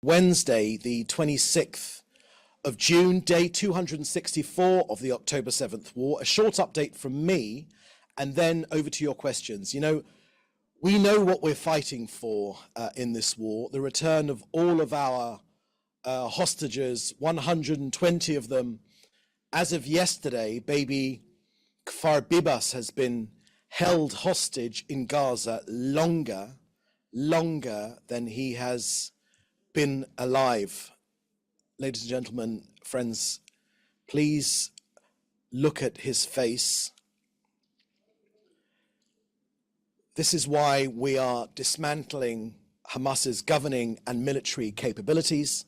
Wednesday, the 26th of June, day 264 of the October 7th war. A short update from me, and then over to your questions. You know, we know what we're fighting for in this war, the return of all of our hostages, 120 of them. As of yesterday, baby Kfar Bibas has been held hostage in Gaza longer than he has been alive. Ladies and gentlemen, friends, please look at his face. This is why we are dismantling Hamas's governing and military capabilities,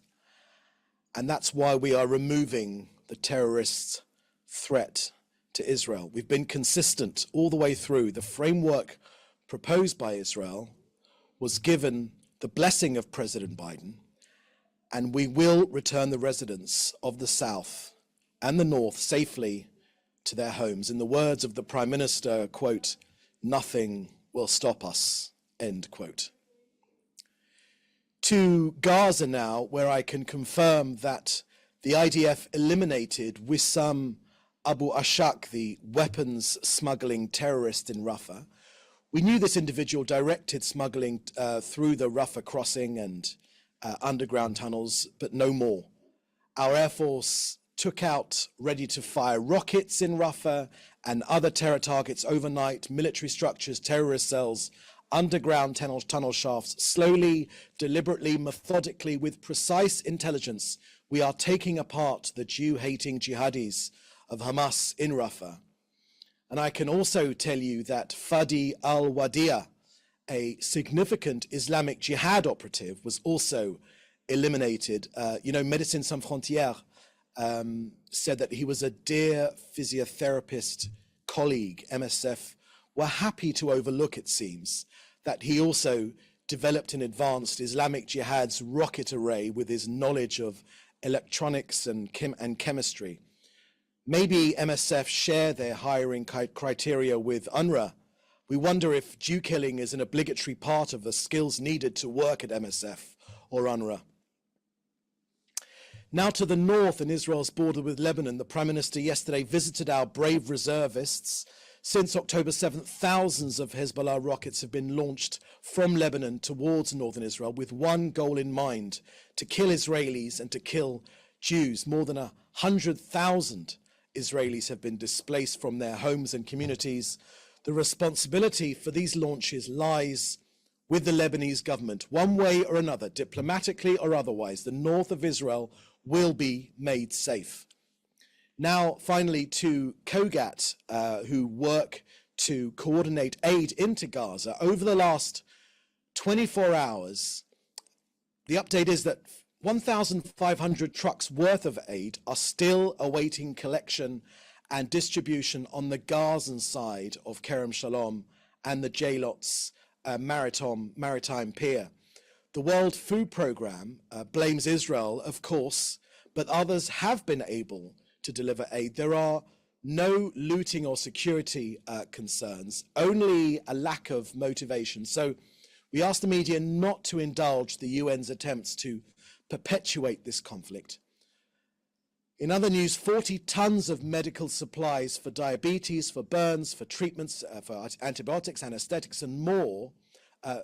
and that's why we are removing the terrorist threat to Israel. We've been consistent all the way through. The framework proposed by Israel was given the blessing of President Biden, and we will return the residents of the South and the North safely to their homes. In the words of the Prime Minister, quote, "Nothing will stop us," end quote. To Gaza now, where I can confirm that the IDF eliminated Wissam Abu Ashak, the weapons smuggling terrorist in Rafah. We knew this individual directed smuggling through the Rafah crossing and underground tunnels, but no more. Our Air Force took out ready-to-fire rockets in Rafah and other terror targets overnight, military structures, terrorist cells, underground tunnel shafts. Slowly, deliberately, methodically, with precise intelligence, we are taking apart the Jew-hating jihadis of Hamas in Rafah. And I can also tell you that Fadi al-Wadia, a significant Islamic jihad operative, was also eliminated. You know, Médecins Sans Frontières said that he was a dear physiotherapist colleague. MSF were happy to overlook, it seems, that he also developed and advanced Islamic jihad's rocket array with his knowledge of electronics and chemistry. Maybe MSF share their hiring criteria with UNRWA. We wonder if Jew killing is an obligatory part of the skills needed to work at MSF or UNRWA. Now to the north, in Israel's border with Lebanon, the Prime Minister yesterday visited our brave reservists. Since October 7th, thousands of Hezbollah rockets have been launched from Lebanon towards northern Israel with one goal in mind: to kill Israelis and to kill Jews. More than 100,000 Israelis have been displaced from their homes and communities. The responsibility for these launches lies with the Lebanese government. One way or another, diplomatically or otherwise, the north of Israel will be made safe. Now, finally, to COGAT, who work to coordinate aid into Gaza. Over the last 24 hours, the update is that 1,500 trucks worth of aid are still awaiting collection and distribution on the Gazan side of Kerem Shalom and the Jalot's maritime pier. The World Food Programme blames Israel, of course, but others have been able to deliver aid. There are no looting or security concerns, only a lack of motivation. So we ask the media not to indulge the UN's attempts to perpetuate this conflict. In other news, 40 tons of medical supplies for diabetes, for burns, for treatments, for antibiotics, anesthetics, and more,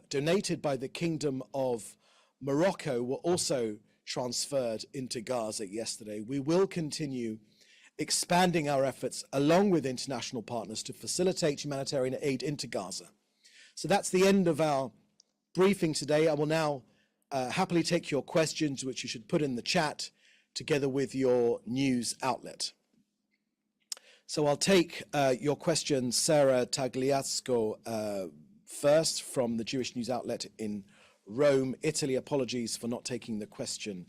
donated by the Kingdom of Morocco, were also transferred into Gaza yesterday. We will continue expanding our efforts along with international partners to facilitate humanitarian aid into Gaza. So that's the end of our briefing today. I will now happily take your questions, which you should put in the chat together with your news outlet. So I'll take your question, Sarah Tagliasco, first from the Jewish news outlet in Rome, Italy. Apologies for not taking the question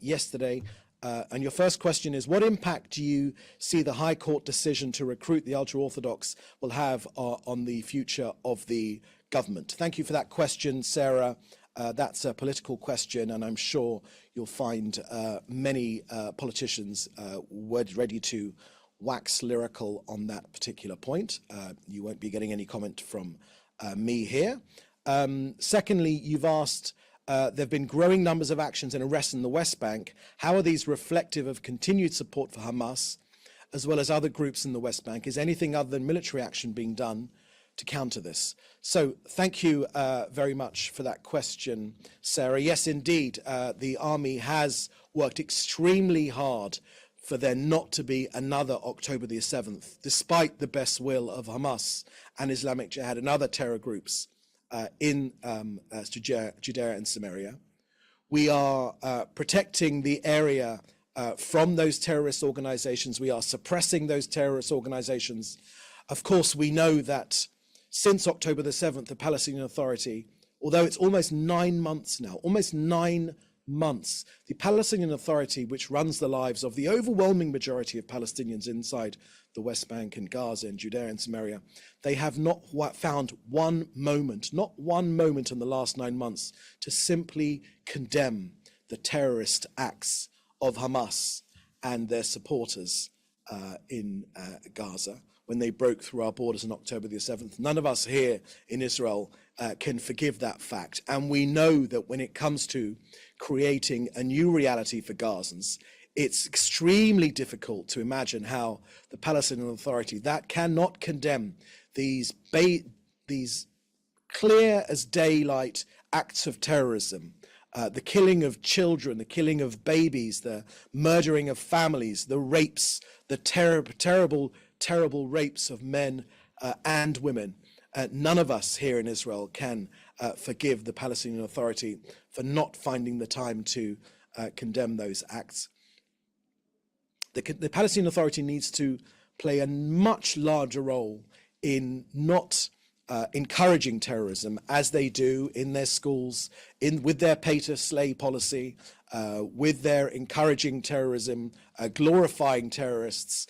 yesterday. And your first question is, what impact do you see the High Court decision to recruit the ultra-Orthodox will have on the future of the government? Thank you for that question, Sarah. That's a political question, and I'm sure you'll find many politicians ready to wax lyrical on that particular point. You won't be getting any comment from me here. Secondly, you've asked There have been growing numbers of actions and arrests in the West Bank. How are these reflective of continued support for Hamas, as well as other groups in the West Bank? Is anything other than military action being done to counter this? So thank you very much for that question, Sarah. Yes, indeed, the army has worked extremely hard for there not to be another October the 7th, despite the best will of Hamas and Islamic Jihad and other terror groups in Judea and Samaria. We are protecting the area from those terrorist organizations. We are suppressing those terrorist organizations. Of course, we know that since October the 7th, the Palestinian Authority, although it's almost 9 months now, almost 9 months, the Palestinian Authority, which runs the lives of the overwhelming majority of Palestinians inside the West Bank and Gaza and Judea and Samaria, they have not found one moment, not one moment in the last 9 months to simply condemn the terrorist acts of Hamas and their supporters in Gaza when they broke through our borders on October the 7th. None of us here in Israel can forgive that fact. And we know that when it comes to creating a new reality for Gazans, it's extremely difficult to imagine how the Palestinian Authority that cannot condemn these clear as daylight acts of terrorism, the killing of children, the killing of babies, the murdering of families, the rapes, the terrible rapes of men and women. None of us here in Israel can forgive the Palestinian Authority for not finding the time to condemn those acts. The Palestinian Authority needs to play a much larger role in not encouraging terrorism as they do in their schools, with their pay to slay policy, with their encouraging terrorism, glorifying terrorists.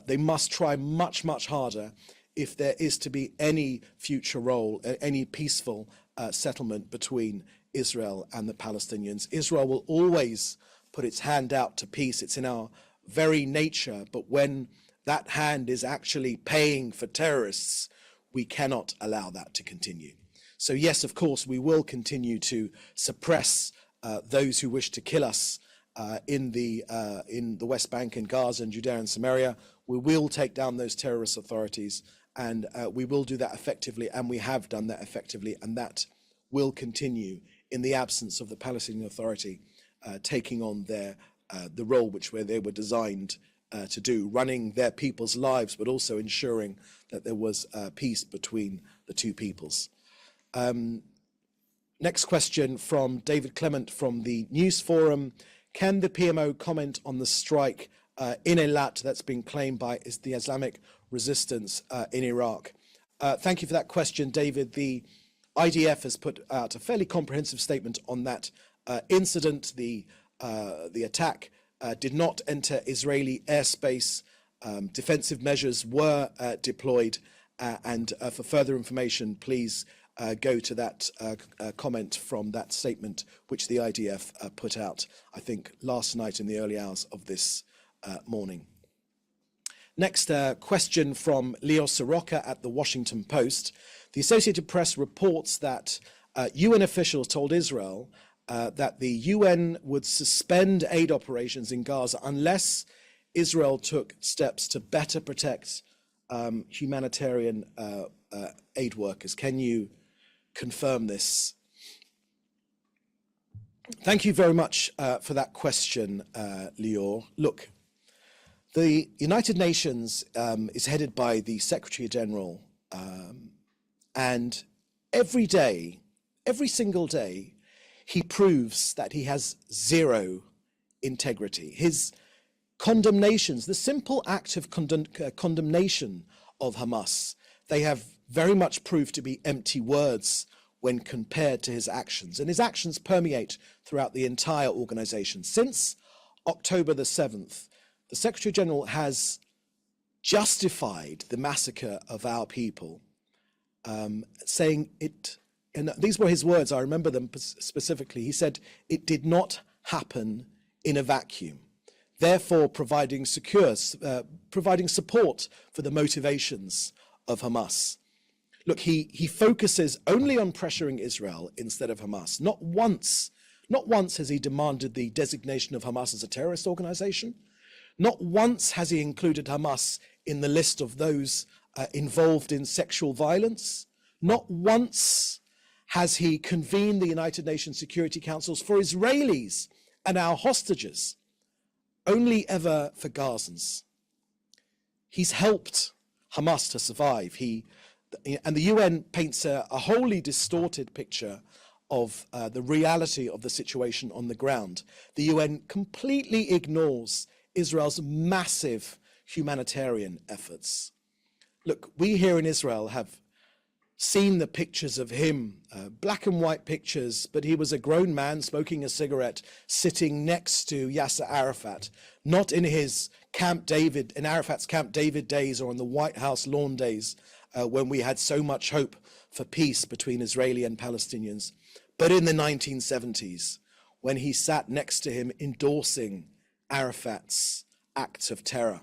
They must try much, much harder if there is to be any future role, any peaceful settlement between Israel and the Palestinians. Israel will always put its hand out to peace. It's in our very nature, but when that hand is actually paying for terrorists, we cannot allow that to continue. So yes, of course, we will continue to suppress those who wish to kill us in the West Bank and Gaza and Judea and Samaria. We will take down those terrorist authorities, and we will do that effectively, and we have done that effectively, and that will continue in the absence of the Palestinian Authority taking on the role where they were designed to do, running their people's lives, but also ensuring that there was peace between the two peoples. Next question from David Clement from the News Forum. Can the PMO comment on the strike in Eilat that's been claimed by the Islamic resistance in Iraq? Thank you for that question, David. The IDF has put out a fairly comprehensive statement on that incident. The attack did not enter Israeli airspace. Defensive measures were deployed, and for further information, please go to that comment from that statement which the IDF put out, I think, last night in the early hours of this morning. Next question from Leo Soroka at the Washington Post. The Associated Press reports that UN officials told Israel that the UN would suspend aid operations in Gaza unless Israel took steps to better protect humanitarian aid workers. Can you confirm this? Thank you very much for that question, Leo. Look, the United Nations is headed by the Secretary General, and every day, every single day, he proves that he has zero integrity. His condemnations, the simple act of condemnation of Hamas, they have very much proved to be empty words when compared to his actions. And his actions permeate throughout the entire organization. Since October the 7th, the Secretary General has justified the massacre of our people, saying it, and these were his words, I remember them specifically. He said, it did not happen in a vacuum, therefore providing support for the motivations of Hamas. Look, he focuses only on pressuring Israel instead of Hamas. Not once has he demanded the designation of Hamas as a terrorist organization. Not once has he included Hamas in the list of those involved in sexual violence. Not once has he convened the United Nations Security Councils for Israelis and our hostages. Only ever for Gazans. He's helped Hamas to survive. And the UN paints a wholly distorted picture of the reality of the situation on the ground. The UN completely ignores Israel's massive humanitarian efforts. Look, we here in Israel have seen the pictures of him, black and white pictures, but he was a grown man smoking a cigarette, sitting next to Yasser Arafat, not in his Camp David, in Arafat's Camp David days or in the White House lawn days, when we had so much hope for peace between Israeli and Palestinians, but in the 1970s, when he sat next to him endorsing Arafat's acts of terror.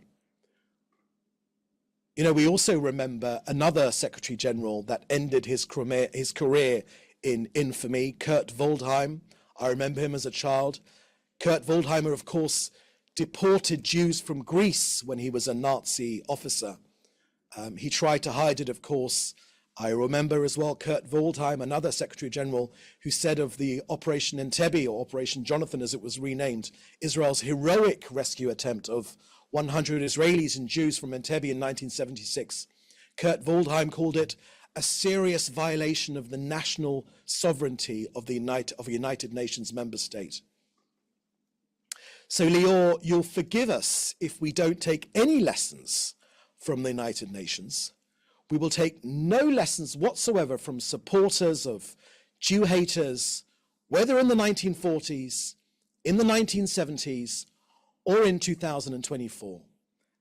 You know, we also remember another Secretary General that ended his career in infamy, Kurt Waldheim. I remember him as a child. Kurt Waldheimer, of course, deported Jews from Greece when he was a Nazi officer. He tried to hide it, of course. I remember as well Kurt Waldheim, another Secretary General, who said of the Operation Entebbe, or Operation Jonathan as it was renamed, Israel's heroic rescue attempt of 100 Israelis and Jews from Entebbe in 1976. Kurt Waldheim called it a serious violation of the national sovereignty of the United Nations member state. So Lior, you'll forgive us if we don't take any lessons from the United Nations. We will take no lessons whatsoever from supporters of Jew haters, whether in the 1940s, in the 1970s, or in 2024.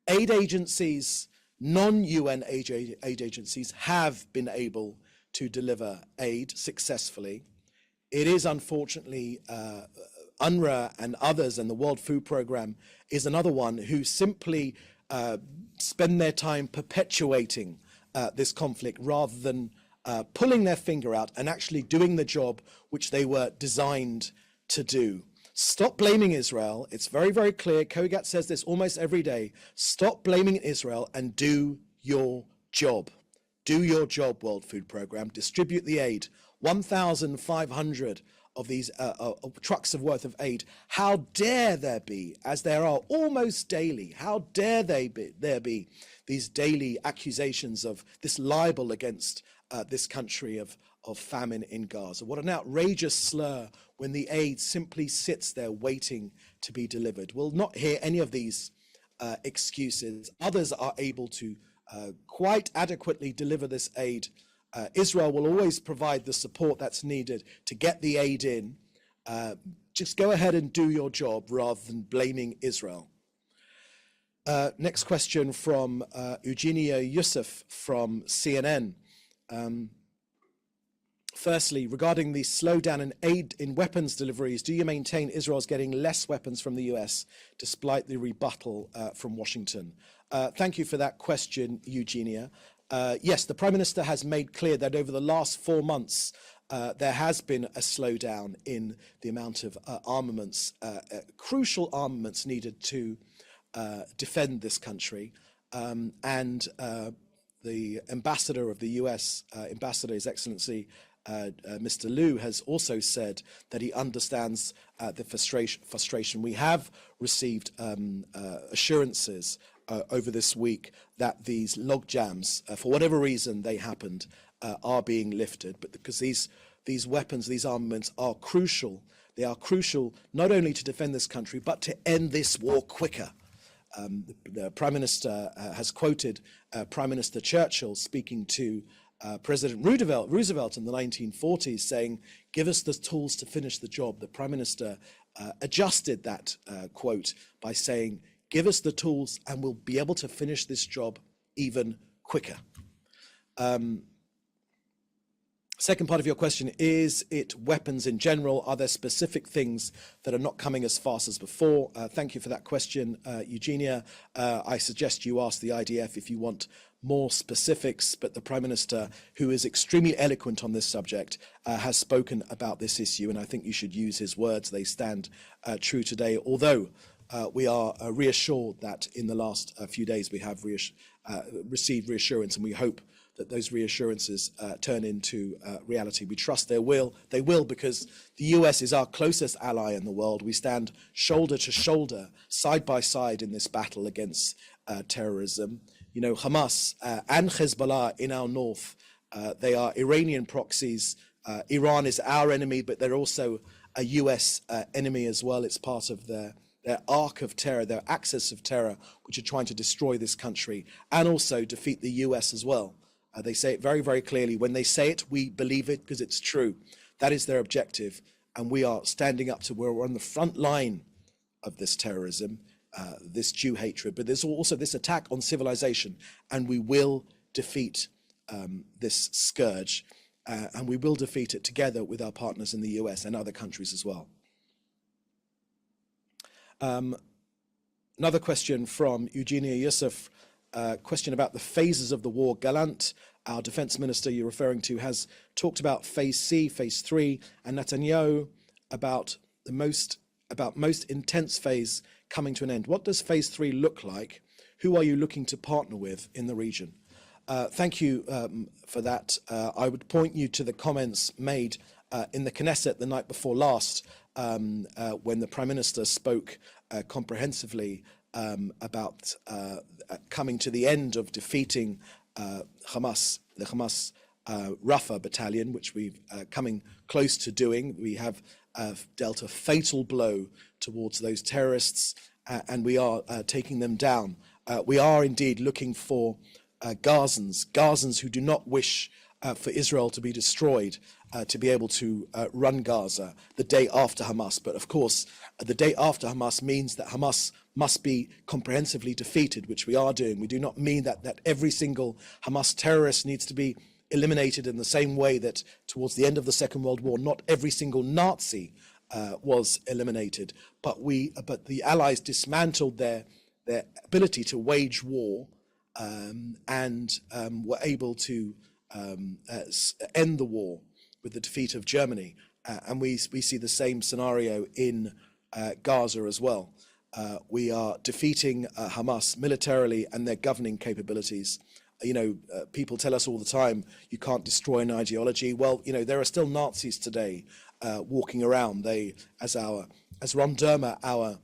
Aid agencies, non-UN aid agencies have been able to deliver aid successfully. It is unfortunately UNRWA and others, and the World Food Programme is another one, who simply spend their time perpetuating this conflict rather than pulling their finger out and actually doing the job which they were designed to do. Stop blaming Israel. It's very, very clear. Kogat says this almost every day. Stop blaming Israel and do your job. Do your job, World Food Programme. Distribute the aid. 1,500 of these trucks of worth of aid. How dare there be, as there are almost daily, how dare there be these daily accusations of this libel against this country of famine in Gaza. What an outrageous slur when the aid simply sits there waiting to be delivered. We'll not hear any of these excuses. Others are able to quite adequately deliver this aid. Israel will always provide the support that's needed to get the aid in. Just go ahead and do your job rather than blaming Israel. Next question from Eugenia Yusuf from CNN. Firstly, regarding the slowdown in aid in weapons deliveries, do you maintain Israel's getting less weapons from the US despite the rebuttal from Washington? Thank you for that question, Eugenia. Yes, the Prime Minister has made clear that over the last 4 months, there has been a slowdown in the amount of armaments, crucial armaments needed to defend this country. And the ambassador of the US, Ambassador His Excellency Mr. Liu, has also said that he understands the frustration. We have received assurances over this week that these log jams, for whatever reason they happened, are being lifted. But because these weapons, these armaments are crucial. They are crucial not only to defend this country, but to end this war quicker. The Prime Minister has quoted Prime Minister Churchill speaking to President Roosevelt in the 1940s, saying, "Give us the tools to finish the job." The Prime Minister adjusted that quote by saying, "Give us the tools and we'll be able to finish this job even quicker." Second part of your question, is it weapons in general? Are there specific things that are not coming as fast as before? Thank you for that question, Eugenia. I suggest you ask the IDF if you want more specifics, but the Prime Minister, who is extremely eloquent on this subject, has spoken about this issue, and I think you should use his words. They stand true today, although we are reassured that in the last few days we have received reassurance, and we hope that those reassurances turn into reality. We trust they will, because the US is our closest ally in the world. We stand shoulder to shoulder, side by side in this battle against terrorism. You know, Hamas and Hezbollah in our north, they are Iranian proxies. Iran is our enemy, but they're also a US enemy as well. It's part of their arc of terror, their axis of terror, which are trying to destroy this country and also defeat the US as well. They say it very, very clearly. When they say it, we believe it because it's true. That is their objective. And we are standing up to where we're on the front line of this terrorism, this Jew hatred, but there's also this attack on civilization. And we will defeat this scourge. And we will defeat it together with our partners in the US and other countries as well. Another question from Eugenia Yusuf. Question about the phases of the war. Gallant, our defense minister you're referring to, has talked about phase C, phase 3, and Netanyahu about most intense phase coming to an end. What does phase 3 look like? Who are you looking to partner with in the region? Thank you for that. I would point you to the comments made in the Knesset the night before last when the Prime Minister spoke comprehensively about coming to the end of defeating Hamas, the Hamas Rafah battalion, which we're coming close to doing. We have dealt a fatal blow towards those terrorists, and we are taking them down. We are indeed looking for Gazans who do not wish for Israel to be destroyed, to be able to run Gaza the day after Hamas. But of course, the day after Hamas means that Hamas must be comprehensively defeated, which we are doing. We do not mean that every single Hamas terrorist needs to be eliminated in the same way that towards the end of the Second World War, not every single Nazi was eliminated. But the Allies dismantled their ability to wage war and were able to end the war with the defeat of Germany. And we see the same scenario in Gaza as well. We are defeating Hamas militarily and their governing capabilities. You know, people tell us all the time, you can't destroy an ideology. Well, you know, there are still Nazis today walking around. As Ron Dermer, our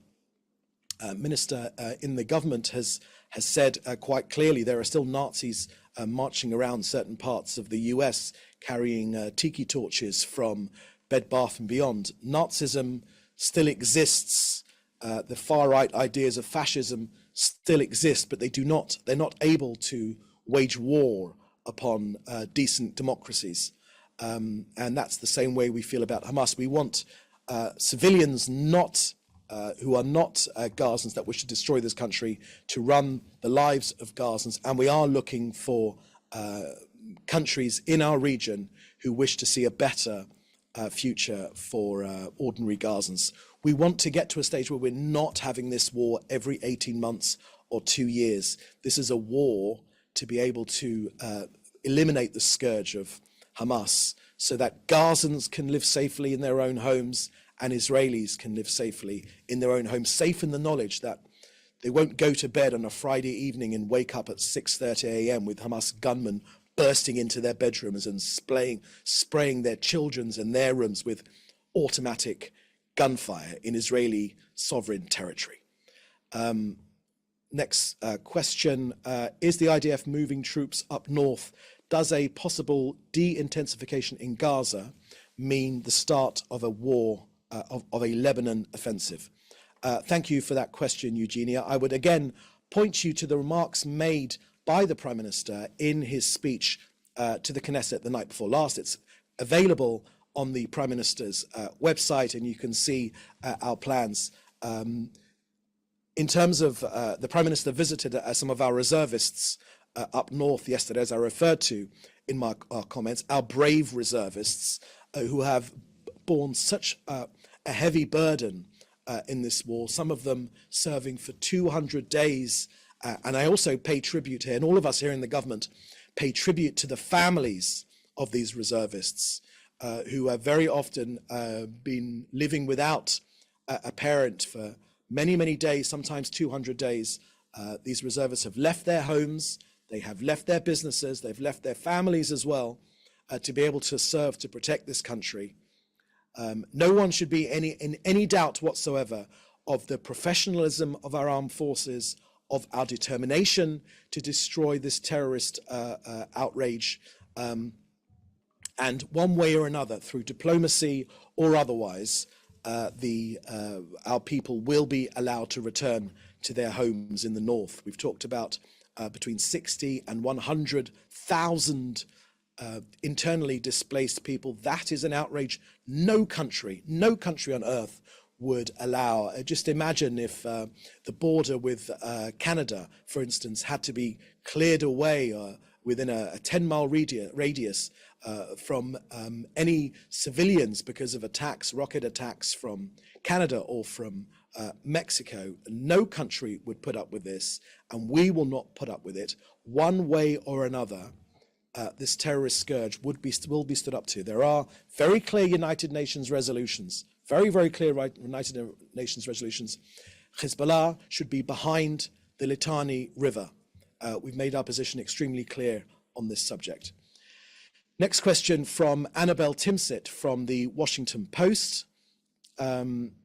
minister in the government, has said quite clearly, there are still Nazis marching around certain parts of the US carrying tiki torches from Bed Bath and Beyond. Nazism still exists. The far-right ideas of fascism still exist, but they're not able to wage war upon decent democracies. And that's the same way we feel about Hamas. We want civilians who are not Gazans that wish to destroy this country to run the lives of Gazans. And we are looking for countries in our region who wish to see a better future for ordinary Gazans. We want to get to a stage where we're not having this war every 18 months or 2 years. This is a war to be able to eliminate the scourge of Hamas so that Gazans can live safely in their own homes and Israelis can live safely in their own homes, safe in the knowledge that they won't go to bed on a Friday evening and wake up at 6:30 a.m. with Hamas gunmen bursting into their bedrooms and spraying their children's and their rooms with automatic gunfire in Israeli sovereign territory. Next question, is the IDF moving troops up north? Does a possible de-intensification in Gaza mean the start of a war, of a Lebanon offensive? Thank you for that question, Eugenia. I would again point you to the remarks made by the Prime Minister in his speech to the Knesset the night before last. It's available on the Prime Minister's website, and you can see our plans. In terms of the Prime Minister visited some of our reservists up north yesterday, as I referred to in our comments, our brave reservists who have borne such a heavy burden in this war, some of them serving for 200 days And I also pay tribute here, and all of us here in the government pay tribute to the families of these reservists who have very often been living without a parent for many, many days, sometimes 200 days. These reservists have left their homes, they have left their businesses, they've left their families as well to be able to serve, to protect this country. No one should be in any doubt whatsoever of the professionalism of our armed forces, of our determination to destroy this terrorist outrage. And one way or another, through diplomacy or otherwise, our people will be allowed to return to their homes in the north. We've talked about between 60 and 100,000 internally displaced people. That is an outrage no country on earth would allow. Just imagine if the border with Canada, for instance, had to be cleared away within a 10-mile radius from any civilians because of attacks, rocket attacks from Canada or from Mexico. No country would put up with this, and we will not put up with it. One way or another, this terrorist scourge will be stood up to. There are very clear United Nations resolutions, very, very clear United Nations resolutions. Hezbollah should be behind the Litani River. We've made our position extremely clear on this subject. Next question from Annabelle Timsit from the Washington Post.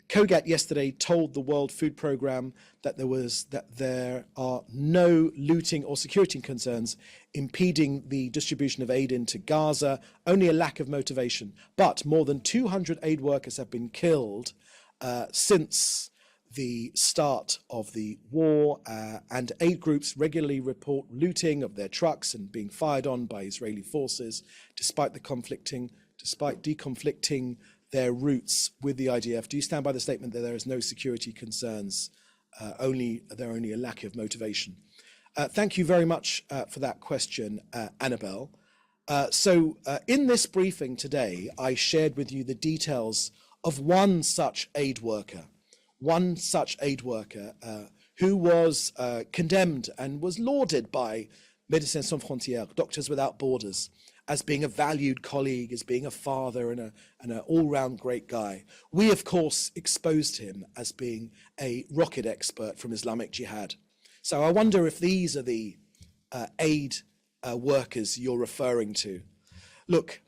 COGAT yesterday told the World Food Programme that there are no looting or security concerns impeding the distribution of aid into Gaza, only a lack of motivation. But more than 200 aid workers have been killed since the start of the war, and aid groups regularly report looting of their trucks and being fired on by Israeli forces, despite deconflicting their roots with the IDF. Do you stand by the statement that there is no security concerns, only a lack of motivation? Thank you very much for that question, Annabelle. So in this briefing today, I shared with you the details of one such aid worker who was condemned and was lauded by Médecins Sans Frontières, Doctors Without Borders, as being a valued colleague, as being a father and an all-round great guy. We, of course, exposed him as being a rocket expert from Islamic Jihad. So I wonder if these are the aid workers you're referring to. Look,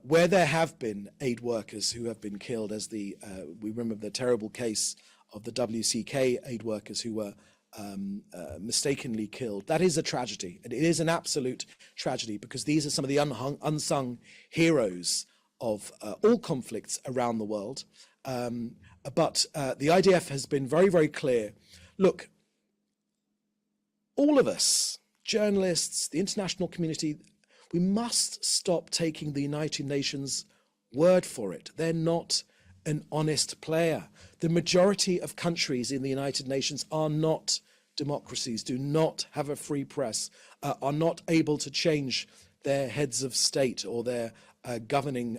where there have been aid workers who have been killed, as we remember the terrible case of the WCK aid workers who were mistakenly killed. That is a tragedy, and it is an absolute tragedy, because these are some of the unsung heroes of all conflicts around the world. But the IDF has been very, very clear. Look, all of us, journalists, the international community, we must stop taking the United Nations word for it. They're not an honest player. The majority of countries in the United Nations are not democracies, do not have a free press, are not able to change their heads of state or their governing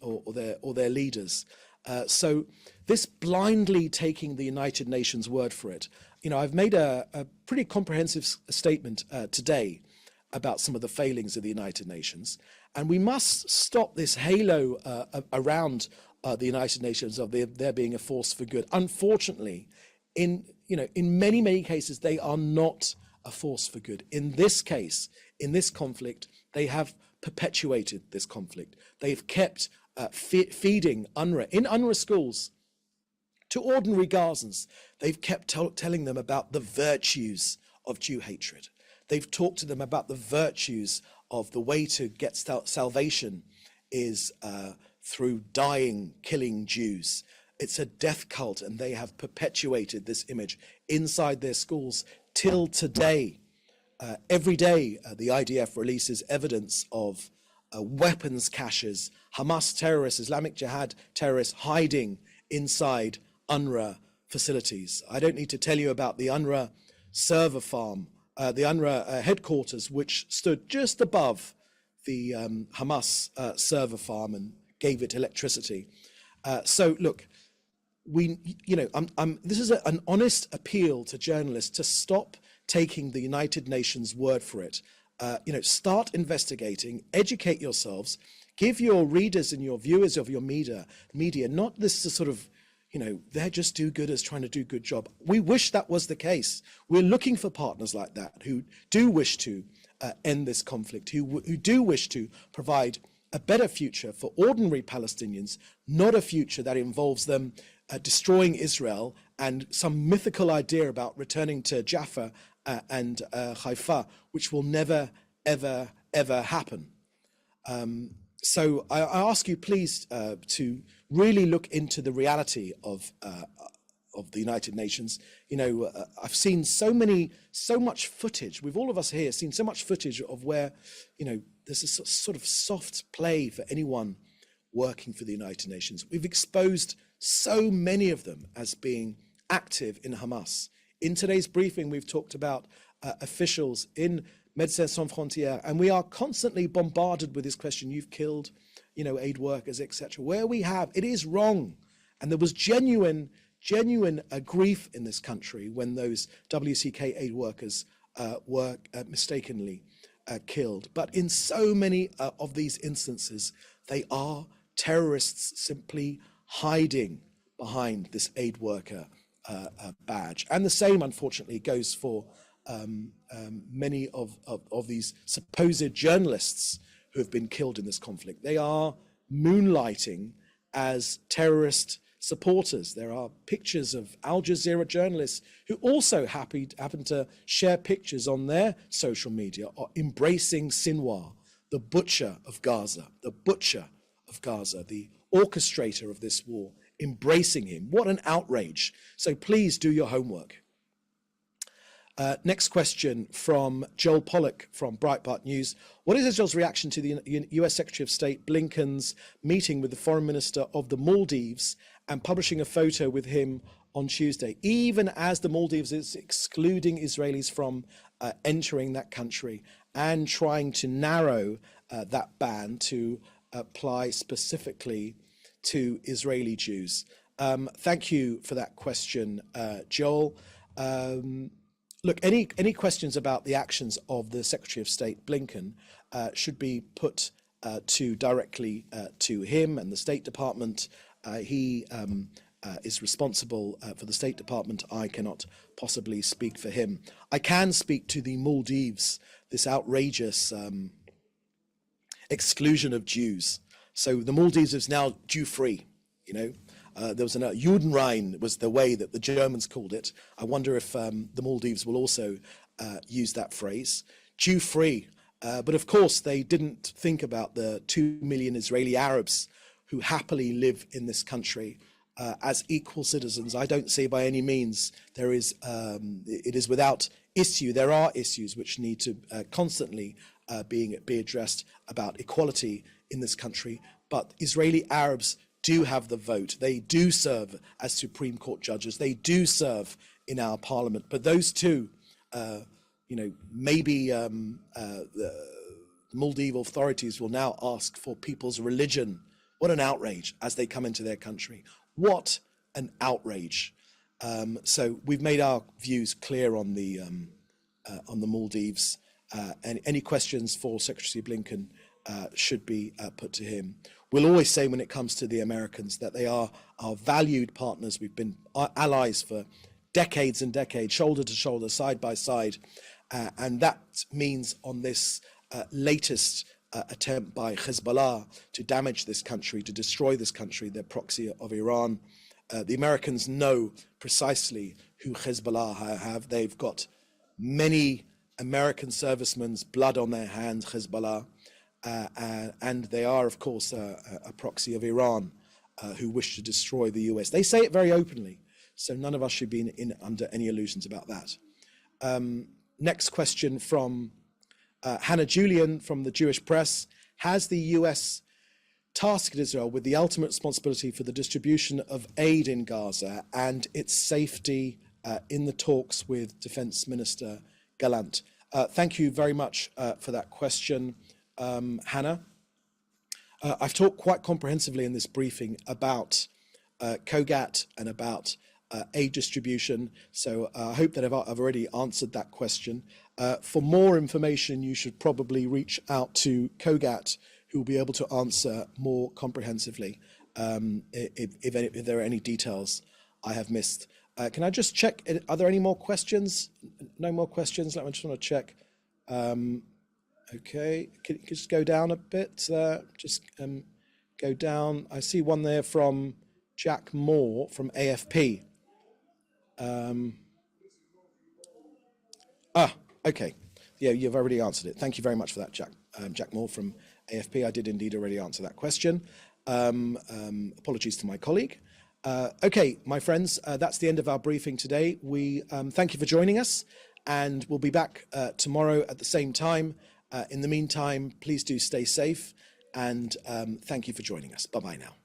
or their leaders. So this blindly taking the United Nations word for it, I've made a pretty comprehensive statement today about some of the failings of the United Nations, and we must stop this halo around the United Nations of there being a force for good. Unfortunately, in many, many cases, they are not a force for good. In this case, in this conflict, they have perpetuated this conflict. They've kept feeding UNRWA in UNRWA schools to ordinary Gazans. They've kept telling them about the virtues of Jew hatred. They've talked to them about the virtues of the way to get salvation is through dying, killing Jews. It's a death cult, and they have perpetuated this image inside their schools till today. Every day, the IDF releases evidence of weapons caches, Hamas terrorists, Islamic Jihad terrorists hiding inside UNRWA facilities. I don't need to tell you about the UNRWA server farm, the UNRWA headquarters, which stood just above the Hamas server farm and gave it electricity. So look, this is an honest appeal to journalists to stop taking the United Nations word for it. Start investigating, educate yourselves, give your readers and your viewers of your media not this sort of, they're just do-gooders trying to do a good job. We wish that was the case. We're looking for partners like that who do wish to end this conflict, who do wish to provide a better future for ordinary Palestinians, not a future that involves them destroying Israel and some mythical idea about returning to Jaffa and Haifa, which will never, ever, ever happen. So I ask you, please, to really look into the reality of the United Nations. I've seen so much footage. We've all of us here seen so much footage of where, there's a sort of soft play for anyone working for the United Nations. We've exposed so many of them as being active in Hamas. In today's briefing, we've talked about officials in Médecins Sans Frontières, and we are constantly bombarded with this question: you've killed, aid workers, etc. Where we have, it is wrong, and there was genuine grief in this country when those WCK aid workers were mistakenly killed. But in so many of these instances, they are terrorists simply hiding behind this aid worker badge. And the same, unfortunately, goes for many of these supposed journalists who have been killed in this conflict. They are moonlighting as terrorist supporters. There are pictures of Al Jazeera journalists who also happen to share pictures on their social media embracing Sinwar, the butcher of Gaza, the orchestrator of this war, embracing him. What an outrage. So please do your homework. Next question from Joel Pollack from Breitbart News. What is Israel's reaction to the US Secretary of State Blinken's meeting with the foreign minister of the Maldives and publishing a photo with him on Tuesday, even as the Maldives is excluding Israelis from entering that country and trying to narrow that ban to apply specifically to Israeli Jews? Thank you for that question, Joel. Look, any questions about the actions of the Secretary of State Blinken should be put directly to him and the State Department. He is responsible for the State Department. I cannot possibly speak for him. I can speak to the Maldives, this outrageous exclusion of Jews. So the Maldives is now Jew-free, There was Judenrein was the way that the Germans called it. I wonder if the Maldives will also use that phrase, Jew-free. But of course, they didn't think about the 2 million Israeli Arabs who happily live in this country as equal citizens. I don't say by any means it is without issue. There are issues which need to constantly be addressed about equality in this country. But Israeli Arabs do have the vote. They do serve as Supreme Court judges. They do serve in our parliament. But those two, maybe the Maldive authorities will now ask for people's religion. What an outrage as they come into their country. What an outrage. So we've made our views clear on the Maldives. And any questions for Secretary Blinken should be put to him. We'll always say when it comes to the Americans that they are our valued partners. We've been allies for decades and decades, shoulder to shoulder, side by side. And that means on this latest attempt by Hezbollah to damage this country, to destroy this country, their proxy of Iran, the Americans know precisely who Hezbollah have. They've got many American servicemen's blood on their hands, Hezbollah. And they are, of course, a proxy of Iran who wish to destroy the US. They say it very openly, so none of us should be under any illusions about that. Next question from Hannah Julian from the Jewish Press. Has the US tasked Israel with the ultimate responsibility for the distribution of aid in Gaza and its safety in the talks with Defense Minister Gallant? Thank you very much for that question. Hannah, I've talked quite comprehensively in this briefing about COGAT and about aid distribution. So I hope that I've already answered that question. For more information, you should probably reach out to COGAT, who will be able to answer more comprehensively if there are any details I have missed. Can I just check, are there any more questions? No more questions, I just want to check. Okay, can you just go down a bit? Go down. I see one there from Jack Moore from AFP. Okay. Yeah, you've already answered it. Thank you very much for that, Jack. Jack Moore from AFP. I did indeed already answer that question. Apologies to my colleague. Okay, my friends, that's the end of our briefing today. We thank you for joining us, and we'll be back tomorrow at the same time. In the meantime, please do stay safe, and thank you for joining us. Bye-bye now.